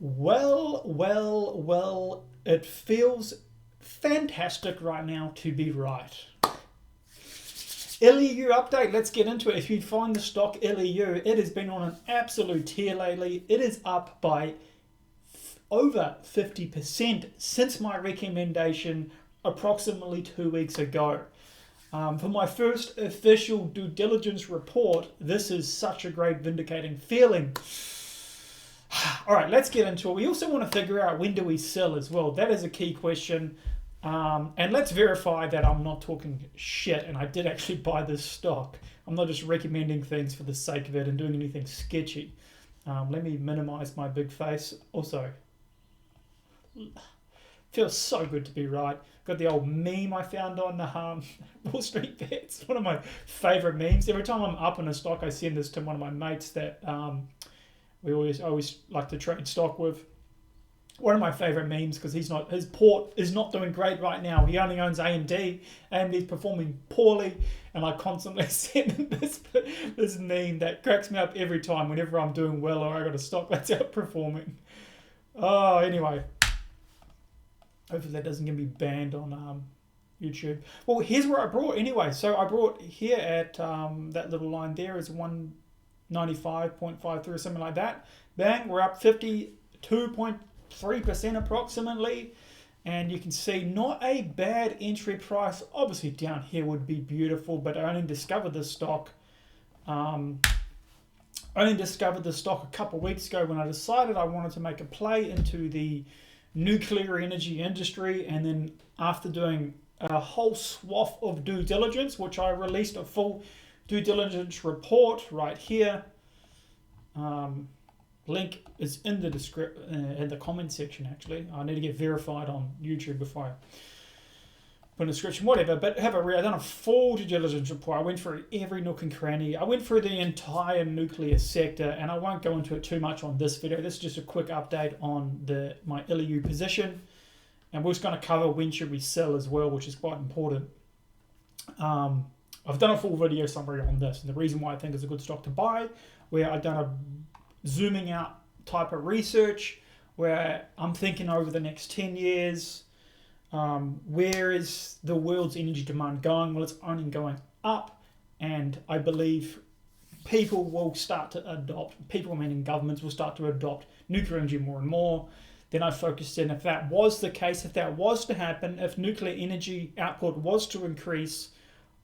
Well, it feels fantastic right now to be right. LEU update, let's get into it. If you find the stock LEU, it has been on an absolute tear lately. It is up by over 50% since my recommendation approximately 2 weeks ago. For my first official due diligence report, this is such a great vindicating feeling. All right, let's get into it. We also want to figure out when do we sell as well. That is a key question. And let's verify that I'm not talking shit and I did actually buy this stock. I'm not just recommending things for the sake of it and doing anything sketchy. Let me minimize my big face. Also, feels so good to be right. Got the old meme I found on Wall Street Bets. One of my favorite memes. Every time I'm up in a stock, I send this to one of my mates that we always like to trade stock with. One of my favorite memes, because his port is not doing great right now. He only owns AMD. AMD is performing poorly, and I constantly send him this meme that cracks me up every time whenever I'm doing well or I got a stock that's outperforming. Oh, anyway. Hopefully that doesn't get me banned on YouTube. Well, here's where I brought anyway. So I brought here at that little line there is 195.53 or something like that. Bang, we're up 52.3% approximately. And you can see not a bad entry price. Obviously down here would be beautiful, but I only discovered this stock. a couple of weeks ago when I decided I wanted to make a play into the nuclear energy industry, and then after doing a whole swath of due diligence, which I released a full due diligence report right here. Link is in the in the comment section. Actually, I need to get verified on YouTube before I put in the description, whatever. But I've done a full due diligence report. I went through every nook and cranny. I went through the entire nuclear sector, and I won't go into it too much on this video. This is just a quick update on my LEU position, and we're just going to cover when should we sell as well, which is quite important. I've done a full video summary on this, and the reason why I think it's a good stock to buy, where I've done a zooming out type of research, where I'm thinking over the next 10 years, where is the world's energy demand going? Well, it's only going up, and I believe people will start to adopt, people meaning governments will start to adopt nuclear energy more and more. Then I focused in, if that was the case, if that was to happen, if nuclear energy output was to increase,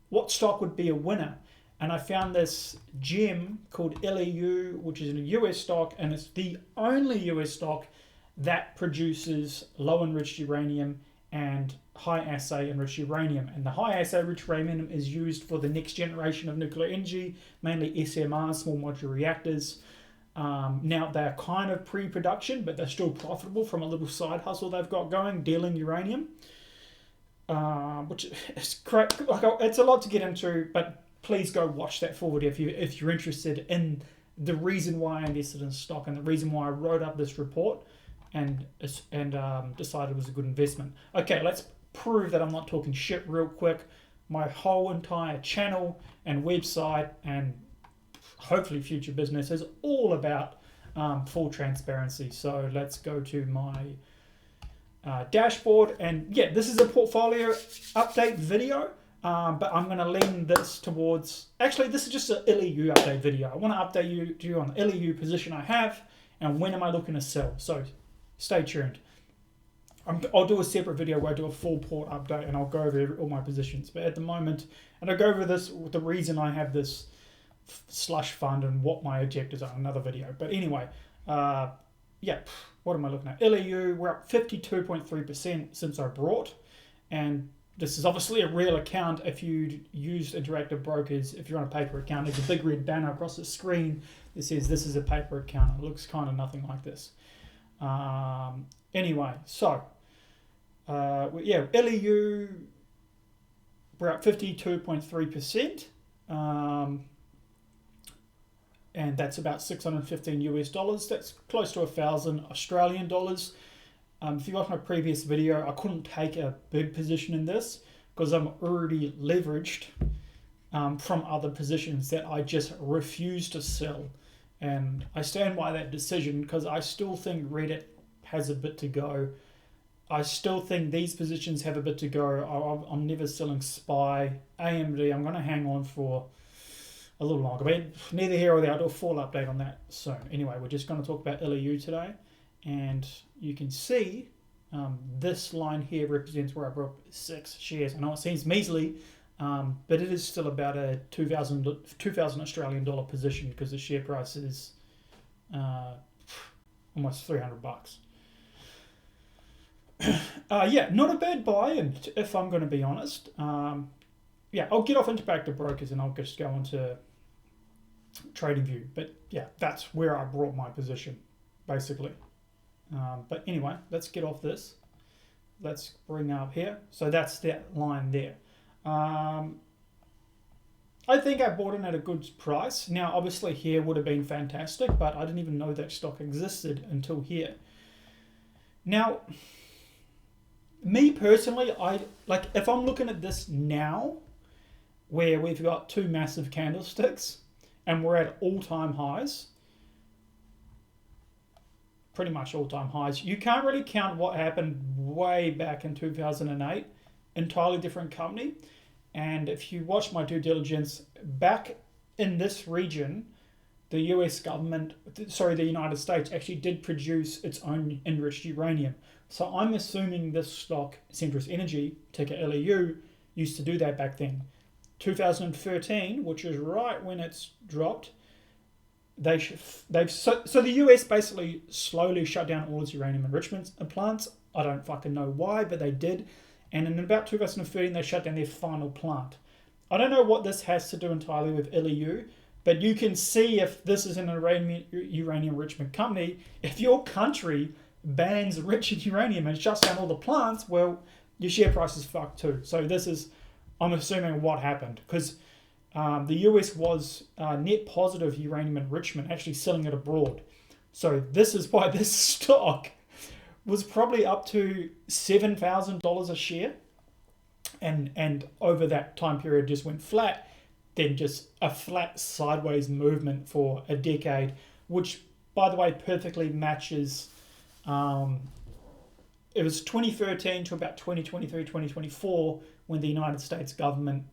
what stock would be a winner? And I found this gem called LEU, which is a US stock, and it's the only US stock that produces low enriched uranium and high assay enriched uranium. And the high assay enriched uranium is used for the next generation of nuclear energy, mainly SMRs, small modular reactors. Now they're kind of pre-production, but they're still profitable from a little side hustle they've got going, dealing uranium, which is great. It's a lot to get into, but please go watch that full video if you're interested in the reason why I invested in stock and the reason why I wrote up this report and decided it was a good investment. Okay, let's prove that I'm not talking shit real quick. My whole entire channel and website and hopefully future business is all about full transparency. So let's go to my dashboard, and yeah, this is a portfolio update video. But I'm going to lean this towards... Actually, this is just an LEU update video. I want to update you on the LEU position I have and when am I looking to sell. So stay tuned. I'll do a separate video where I do a full port update and I'll go over all my positions. But at the moment, and I'll go over this, the reason I have this slush fund and what my objectives are in another video. But anyway, yeah, what am I looking at? LEU, we're up 52.3% since I brought, and this is obviously a real account. If you use interactive brokers, if you're on a paper account, there's a big red banner across the screen that says this is a paper account. It looks kind of nothing like this. Anyway, so yeah, LEU, we're at 52.3%, and that's about $615 US. That's close to 1,000 Australian dollars. If you watched my previous video, I couldn't take a big position in this because I'm already leveraged from other positions that I just refuse to sell. And I stand by that decision because I still think Reddit has a bit to go. I still think these positions have a bit to go. I'm never selling SPY. AMD, I'm going to hang on for a little longer. But neither here or there, I'll do a full update on that soon. Anyway, we're just going to talk about LEU today. And you can see this line here represents where I brought 6 shares. I know it seems measly, but it is still about a 2,000 Australian dollar position because the share price is almost $300. Yeah, not a bad buy, and if I'm going to be honest. Yeah, I'll get off Interactive Brokers and I'll just go into TradingView. But yeah, that's where I brought my position, basically. But anyway, let's get off this. Let's bring up here. So that's that line there. I think I bought in at a good price. Now, obviously here would have been fantastic, but I didn't even know that stock existed until here. Now, me personally, if I'm looking at this now, where we've got 2 massive candlesticks and we're at all-time highs, pretty much all-time highs. You can't really count what happened way back in 2008. Entirely different company. And if you watch my due diligence, back in this region, the the United States actually did produce its own enriched uranium. So I'm assuming this stock, Centrus Energy, ticker LEU, used to do that back then. 2013, which is right when it's dropped, so the US basically slowly shut down all its uranium enrichment plants. I don't fucking know why, but they did. And in about 2013, they shut down their final plant. I don't know what this has to do entirely with LEU, but you can see if this is an uranium enrichment company, if your country bans enriched uranium and shuts down all the plants, well, your share price is fucked too. So this is, I'm assuming, what happened. Because the US was net positive uranium enrichment, actually selling it abroad. So this is why this stock was probably up to $7,000 a share. And over that time period just went flat. Then just a flat sideways movement for a decade, which, by the way, perfectly matches. It was 2013 to about 2023, 2024 when the United States government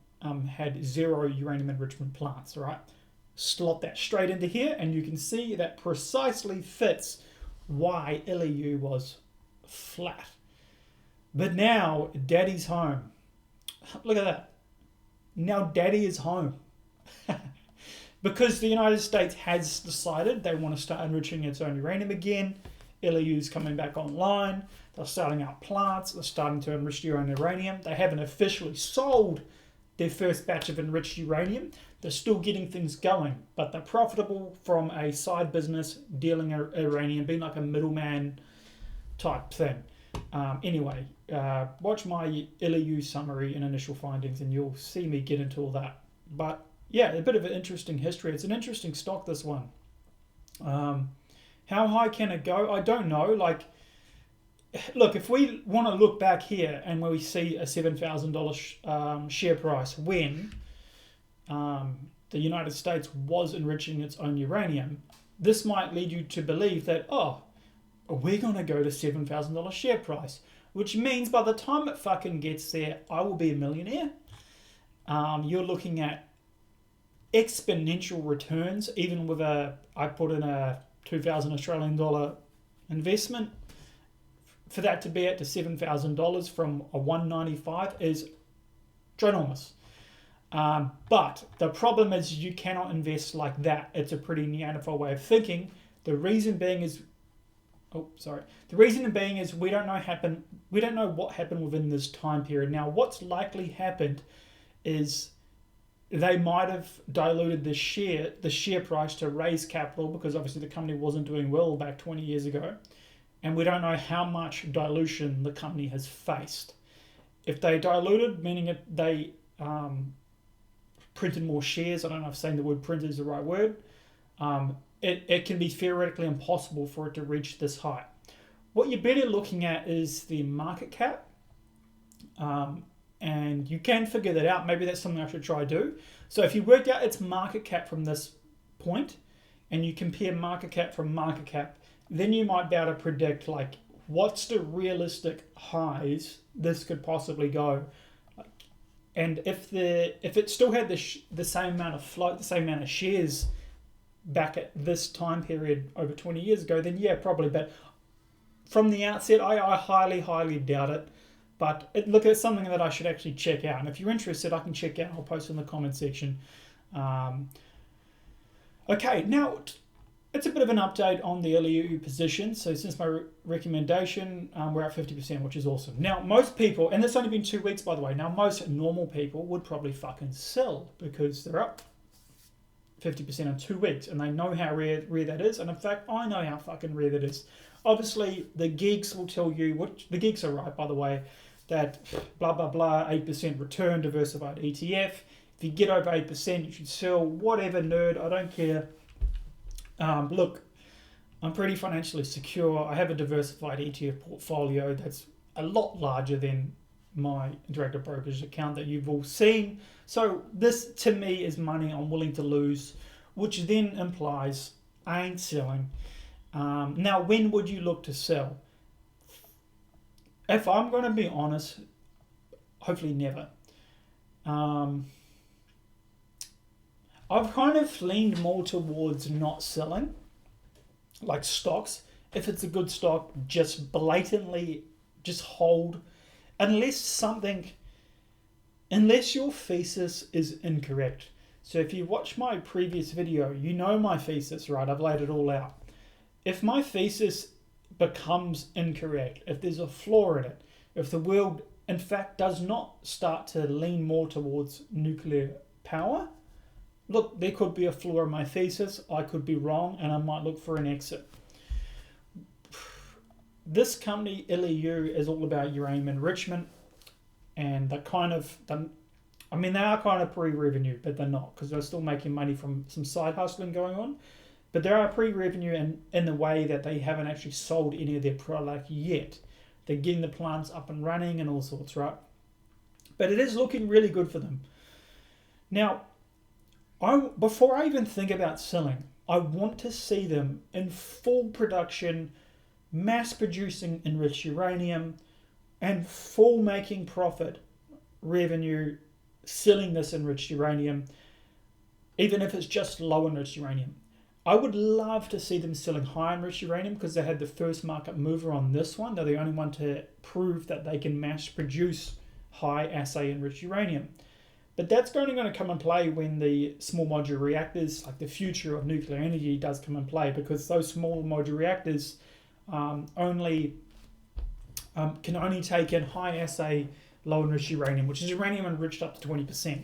had 0 uranium enrichment plants, right? Slot that straight into here, and you can see that precisely fits why LEU was flat. But now, Daddy's home. Look at that. Now Daddy is home. Because the United States has decided they want to start enriching its own uranium again. LEU's coming back online. They're starting up plants. They're starting to enrich their own uranium. They haven't officially sold their first batch of enriched uranium. They're still getting things going, but they're profitable from a side business dealing uranium, being like a middleman type thing. Anyway, watch my LEU summary and initial findings and you'll see me get into all that. But yeah, a bit of an interesting history. It's an interesting stock, this one. How high can it go? I don't know. Look, if we want to look back here and where we see a $7,000 share price when the United States was enriching its own uranium, this might lead you to believe that, we're going to go to $7,000 share price, which means by the time it fucking gets there, I will be a millionaire. You're looking at exponential returns, even with I put in a 2,000 Australian dollar investment. For that to be at to $7,000 from a 195 is ginormous. But the problem is you cannot invest like that. It's a pretty Neanderthal way of thinking. The reason being is we don't know what happened within this time period. Now, what's likely happened is they might have diluted the share price to raise capital because obviously the company wasn't doing well back 20 years ago. And we don't know how much dilution the company has faced. If they diluted, meaning they printed more shares, I don't know if saying the word printed is the right word, it can be theoretically impossible for it to reach this height. What you're better looking at is the market cap. And you can figure that out. Maybe that's something I should try to do. So if you work out its market cap from this point, and you compare market cap from market cap, then you might be able to predict like what's the realistic highs this could possibly go. And if it still had the same amount of float, the same amount of shares back at this time period over 20 years ago, then yeah, probably. But from the outset, I highly, highly doubt it. But look, it's something that I should actually check out. And if you're interested, I can check out. I'll post in the comment section. Okay, now it's a bit of an update on the LEU position. So since my recommendation, we're at 50%, which is awesome. Now, most people, and it's only been 2 weeks, by the way. Now, most normal people would probably fucking sell because they're up 50% in 2 weeks, and they know how rare that is. And in fact, I know how fucking rare that is. Obviously, the geeks will tell you, which the geeks are right, by the way, that blah, blah, blah, 8% return, diversified ETF. If you get over 8%, you should sell. Whatever, nerd, I don't care. Look, I'm pretty financially secure. I have a diversified ETF portfolio that's a lot larger than my Interactive Brokers account that you've all seen. So this, to me, is money I'm willing to lose, which then implies I ain't selling. Now, when would you look to sell? If I'm going to be honest, hopefully never. I've kind of leaned more towards not selling, like stocks. If it's a good stock, just blatantly just hold, unless your thesis is incorrect. So if you watch my previous video, you know my thesis, right? I've laid it all out. If my thesis becomes incorrect, if there's a flaw in it, if the world in fact does not start to lean more towards nuclear power, look, there could be a flaw in my thesis, I could be wrong, and I might look for an exit. This company, LEU, is all about uranium enrichment, and they are kind of pre-revenue, but they're not, because they're still making money from some side hustling going on. But they are pre-revenue in the way that they haven't actually sold any of their product yet. They're getting the plants up and running and all sorts, right? But it is looking really good for them. Now, before I even think about selling, I want to see them in full production, mass producing enriched uranium, and full making profit revenue selling this enriched uranium, even if it's just low enriched uranium. I would love to see them selling high enriched uranium because they had the first market mover on this one. They're the only one to prove that they can mass produce high assay enriched uranium. But that's only going to come in play when the small modular reactors, like the future of nuclear energy, does come in play, because those small modular reactors can only take in high assay low enriched uranium, which is uranium enriched up to 20%.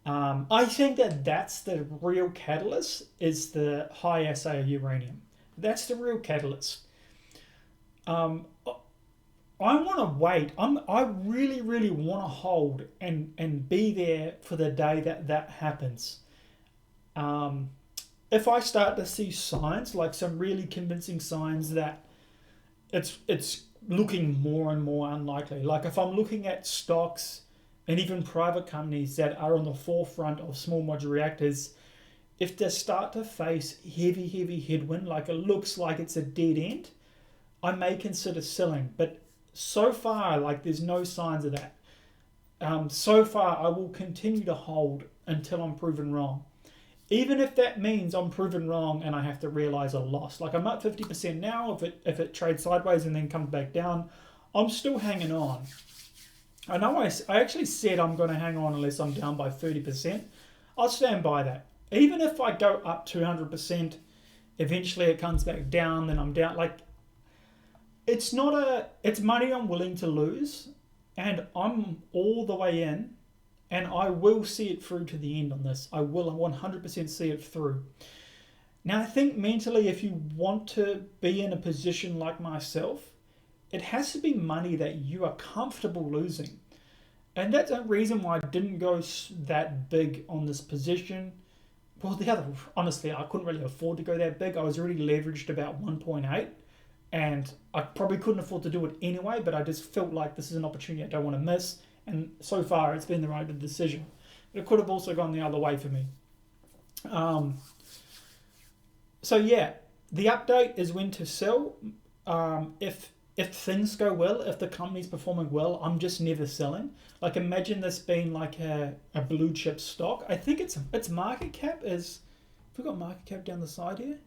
I think that's the real catalyst, is the high assay uranium. That's the real catalyst. I want to wait. I really, really want to hold and be there for the day that happens. If I start to see signs, like some really convincing signs that it's looking more and more unlikely, like if I'm looking at stocks and even private companies that are on the forefront of small modular reactors, if they start to face heavy headwind, like it looks like it's a dead end, I may consider selling. But so far, like, there's no signs of that. So far, I will continue to hold until I'm proven wrong. Even if that means I'm proven wrong and I have to realize a loss. Like, I'm at 50% now. If it trades sideways and then comes back down, I'm still hanging on. I know I actually said I'm going to hang on unless I'm down by 30%. I'll stand by that. Even if I go up 200%, eventually it comes back down, then I'm down. Like, it's money I'm willing to lose, and I'm all the way in, and I will see it through to the end on this. I will 100% see it through. Now, I think mentally, if you want to be in a position like myself, it has to be money that you are comfortable losing. And that's a reason why I didn't go that big on this position. Well, honestly, I couldn't really afford to go that big. I was already leveraged about 1.8. And I probably couldn't afford to do it anyway, but I just felt like this is an opportunity I don't want to miss. And so far, it's been the right decision. But it could have also gone the other way for me. So yeah, the update is when to sell. If things go well, if the company's performing well, I'm just never selling. Like imagine this being like a blue chip stock. I think its market cap is. Have we got market cap down the side here?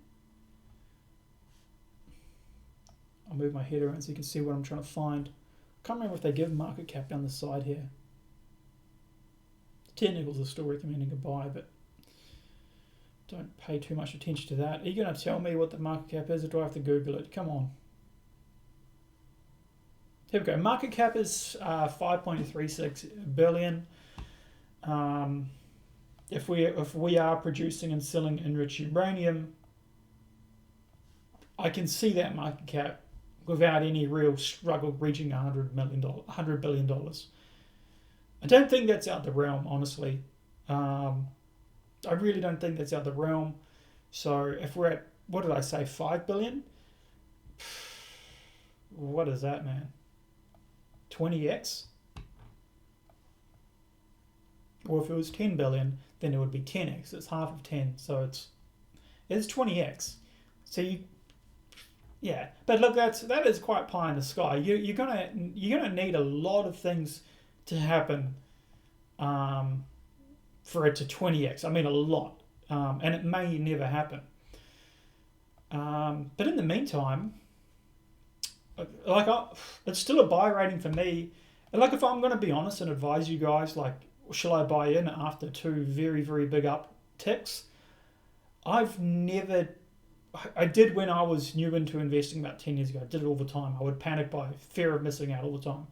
I'll move my head around so you can see what I'm trying to find. Can't remember if they give market cap down the side here. Technicals are still recommending a buy, but don't pay too much attention to that. Are you going to tell me what the market cap is, or do I have to Google it? Come on. Here we go. Market cap is 5.36 billion. If we are producing and selling enriched uranium, I can see that market cap without any real struggle reaching $100 billion. I don't think that's out the realm, honestly. I really don't think that's out the realm. So if we're at, what did I say, 5 billion? What is that, man? 20x? Or if it was 10 billion, then it would be 10x. It's half of 10, so it's 20x. So yeah, but look, that is quite pie in the sky. You're gonna need a lot of things to happen for it to 20x. I mean a lot, and it may never happen. But in the meantime, it's still a buy rating for me. And like, if I'm going to be honest and advise you guys, like, shall I buy in after two very, very big upticks? I did when I was new into investing about 10 years ago. I did it all the time. I would panic by fear of missing out all the time.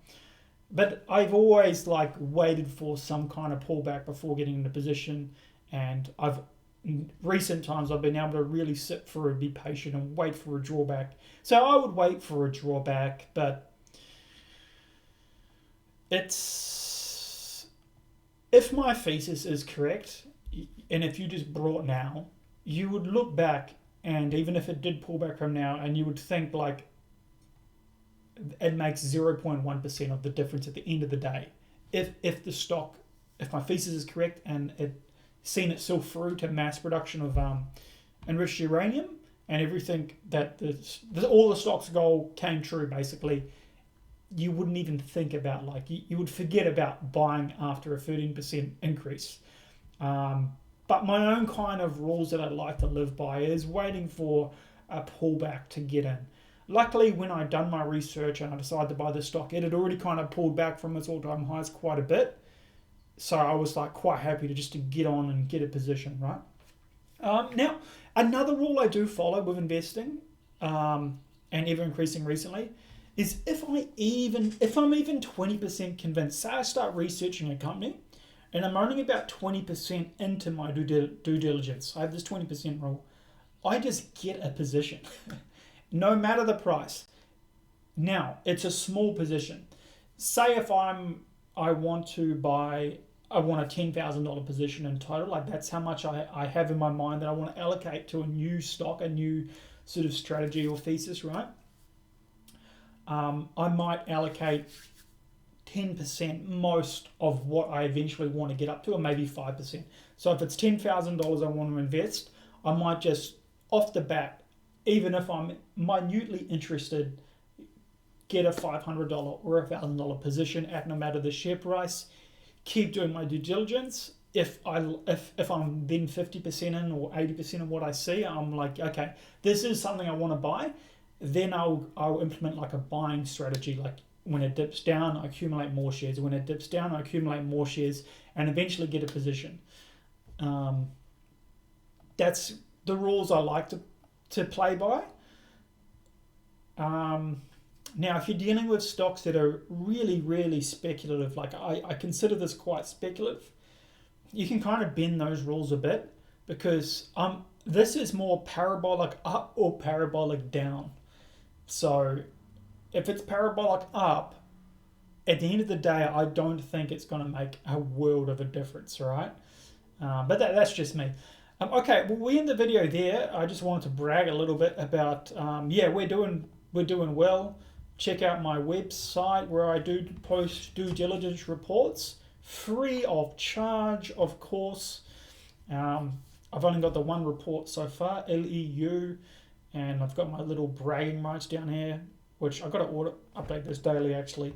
But I've always waited for some kind of pullback before getting into position, and in recent times I've been able to really be patient and wait for a drawback. So I would wait for a drawback, but if my thesis is correct, and if you just bought now, you would look back, and even if it did pull back from now, and you would think it makes 0.1% of the difference at the end of the day. If my thesis is correct and it seen itself through to mass production of enriched uranium, and everything that all the stock's goal came true, basically, you wouldn't even think about, you would forget about buying after a 13% increase. But my own kind of rules that I like to live by is waiting for a pullback to get in. Luckily, when I'd done my research and I decided to buy this stock, it had already kind of pulled back from its all-time highs quite a bit. So I was quite happy to get on and get a position, right? Now, another rule I do follow with investing, and ever increasing recently, is if I'm even 20% convinced, say I start researching a company, and I'm only about 20% into my due diligence, I have this 20% rule, I just get a position, no matter the price. Now, it's a small position. Say if I want to buy, I want a $10,000 position in total, that's how much I have in my mind that I want to allocate to a new stock, a new sort of strategy or thesis, right? I might allocate 10% most of what I eventually want to get up to, or maybe 5%. So if it's $10,000 I want to invest, I might just, off the bat, even if I'm minutely interested, get a $500 or a $1,000 position at no matter the share price, keep doing my due diligence. If I'm then 50% in or 80% of what I see, I'm like, okay, this is something I want to buy, then I'll implement a buying strategy. When it dips down, I accumulate more shares. When it dips down, I accumulate more shares and eventually get a position. That's the rules I like to play by. Now, if you're dealing with stocks that are really, really speculative, I consider this quite speculative, you can kind of bend those rules a bit, because this is more parabolic up or parabolic down. So if it's parabolic up, at the end of the day, I don't think it's going to make a world of a difference, right? But that's just me. Okay, well, we end the video there. I just wanted to brag a little bit about, we're doing well. Check out my website where I do post due diligence reports, free of charge, of course. I've only got the one report so far, LEU, and I've got my little bragging rights down here, which I've got to update this daily actually.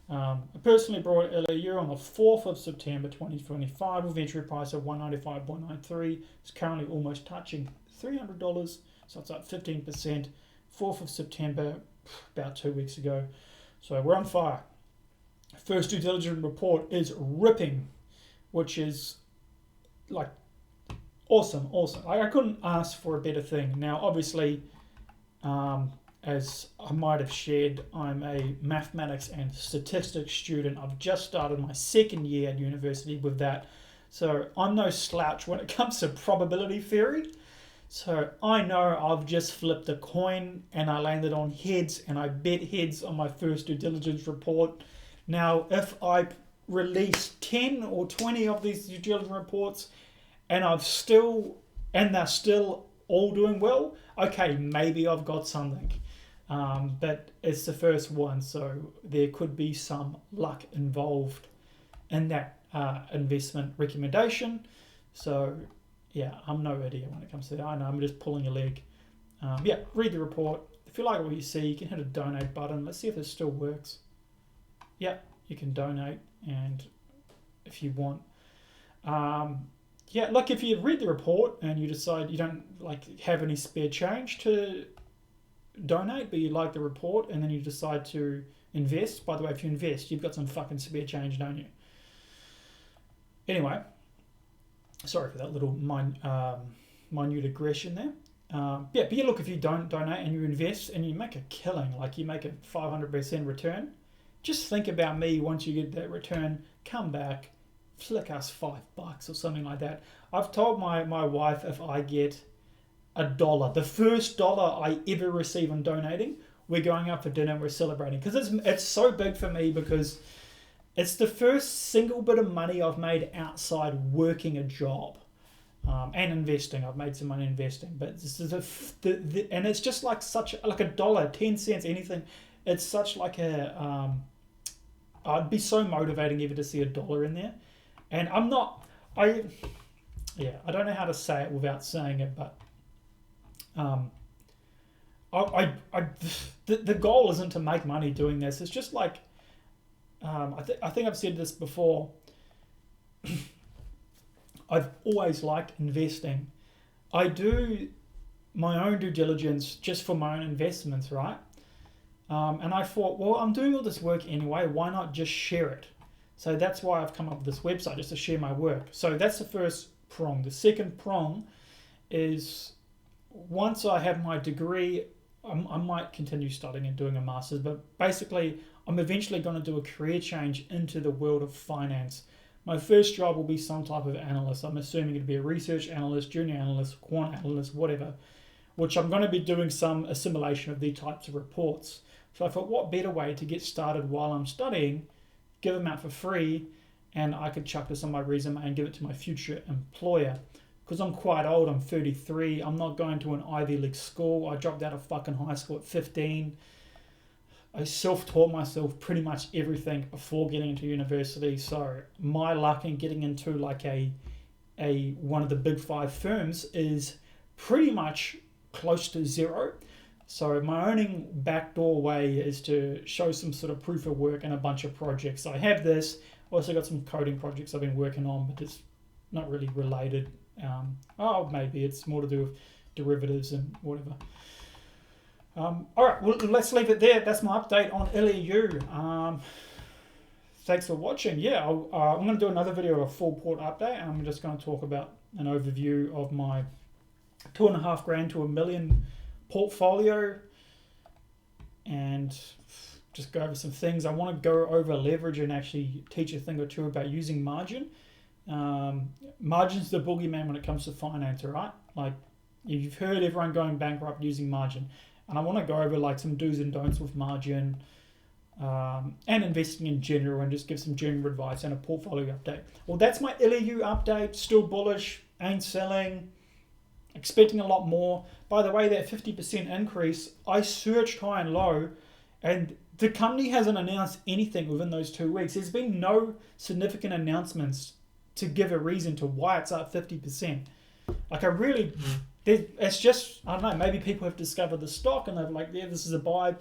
I personally bought LEU on the 4th of September 2025 with entry price of 195.93. It's currently almost touching $300, so it's up 15%. 4th of September, about 2 weeks ago. So we're on fire. First due diligence report is ripping, which is like awesome. I couldn't ask for a better thing. Now, obviously, as I might have shared, I'm a mathematics and statistics student. I've just started my second year at university with that. So I'm no slouch when it comes to probability theory. So I know I've just flipped a coin and I landed on heads, and I bet heads on my first due diligence report. Now, if I release 10 or 20 of these due diligence reports and they're still all doing well, okay, maybe I've got something. But it's the first one, so there could be some luck involved in that investment recommendation. So yeah, I'm no idiot when it comes to that. I know I'm just pulling a leg. Yeah, read the report. If you like what you see, you can hit a donate button. Let's see if this still works. Yeah, you can donate, and if you want. Yeah, like if you read the report and you decide you don't have any spare change to donate, but you like the report, and then you decide to invest. By the way, if you invest, you've got some fucking spare change, don't you? Anyway, sorry for that little minute aggression there. Yeah, but you look, if you don't donate and you invest and you make a killing, like you make a 500% return, just think about me once you get that return, come back, flick us $5 or something like that. I've told my wife, if I get $1, the first dollar I ever receive on donating, we're going out for dinner and we're celebrating. Because it's so big for me, because it's the first single bit of money I've made outside working a job. And investing. I've made some money investing, but this is and it's just like $1, 10 cents, anything. It's such like I'd be so motivating even to see $1 in there. And I don't know how to say it without saying it, but the goal isn't to make money doing this. It's just like, I think I've said this before. I've always liked investing. I do my own due diligence just for my own investments, right? And I thought, well, I'm doing all this work anyway. Why not just share it? So that's why I've come up with this website, just to share my work. So that's the first prong. The second prong is, once I have my degree, I might continue studying and doing a master's, but basically I'm eventually going to do a career change into the world of finance. My first job will be some type of analyst. I'm assuming it'll be a research analyst, junior analyst, quant analyst, whatever, which I'm going to be doing some assimilation of these types of reports. So I thought, what better way to get started while I'm studying, give them out for free, and I could chuck this on my resume and give it to my future employer. Because I'm quite old, I'm 33, I'm not going to an Ivy League school. I dropped out of fucking high school at 15. I self-taught myself pretty much everything before getting into university. So my luck in getting into like a one of the big 5 firms is pretty much close to zero. So my only backdoor way is to show some sort of proof of work and a bunch of projects. So I have this. Also got some coding projects I've been working on, but it's not really related. Maybe it's more to do with derivatives and whatever. All right, well, let's leave it there. That's my update on LEU. Thanks for watching. Yeah, I'm going to do another video of a full port update, and I'm just going to talk about an overview of my $2,500 to $1 million portfolio, and just go over some things. I want to go over leverage and actually teach a thing or two about using margin. Margin's the boogeyman when it comes to finance, all right? Like, you've heard everyone going bankrupt using margin. And I want to go over like some do's and don'ts with margin, and investing in general, and just give some general advice and a portfolio update. Well, that's my LEU update. Still bullish, ain't selling, expecting a lot more. By the way, that 50% increase, I searched high and low, and the company hasn't announced anything within those 2 weeks. There's been no significant announcements to give a reason to why it's up 50%. Like I really, it's just, I don't know, maybe people have discovered the stock and they're like, yeah, this is a buy.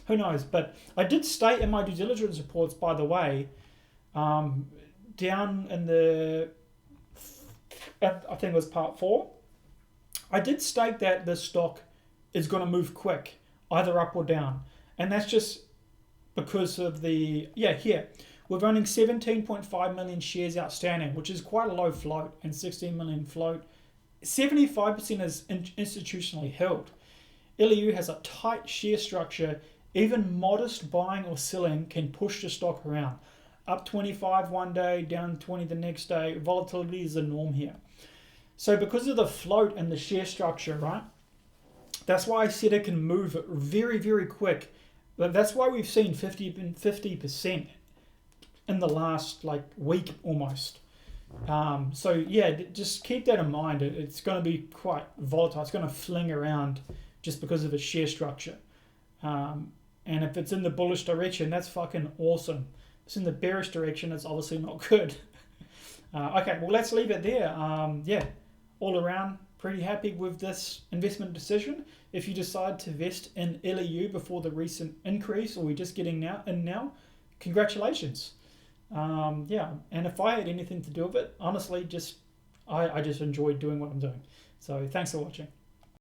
Who knows? But I did state in my due diligence reports, by the way, down in the, I think it was part 4, I did state that the stock is going to move quick, either up or down. And that's just because of the, here. We're running 17.5 million shares outstanding, which is quite a low float, and 16 million float. 75% is institutionally held. LEU has a tight share structure. Even modest buying or selling can push the stock around. Up 25 one day, down 20 the next day. Volatility is the norm here. So because of the float and the share structure, right? That's why I said it can move very, very quick. But that's why we've seen 50% in the last week almost. So yeah, just keep that in mind. It's going to be quite volatile. It's going to fling around just because of its share structure. And if it's in the bullish direction, that's fucking awesome. If it's in the bearish direction, it's obviously not good. Okay, well, let's leave it there. All around, pretty happy with this investment decision. If you decide to invest in LEU before the recent increase, or we're just getting now, congratulations. And if I had anything to do with it, honestly, I just enjoyed doing what I'm doing. So thanks for watching.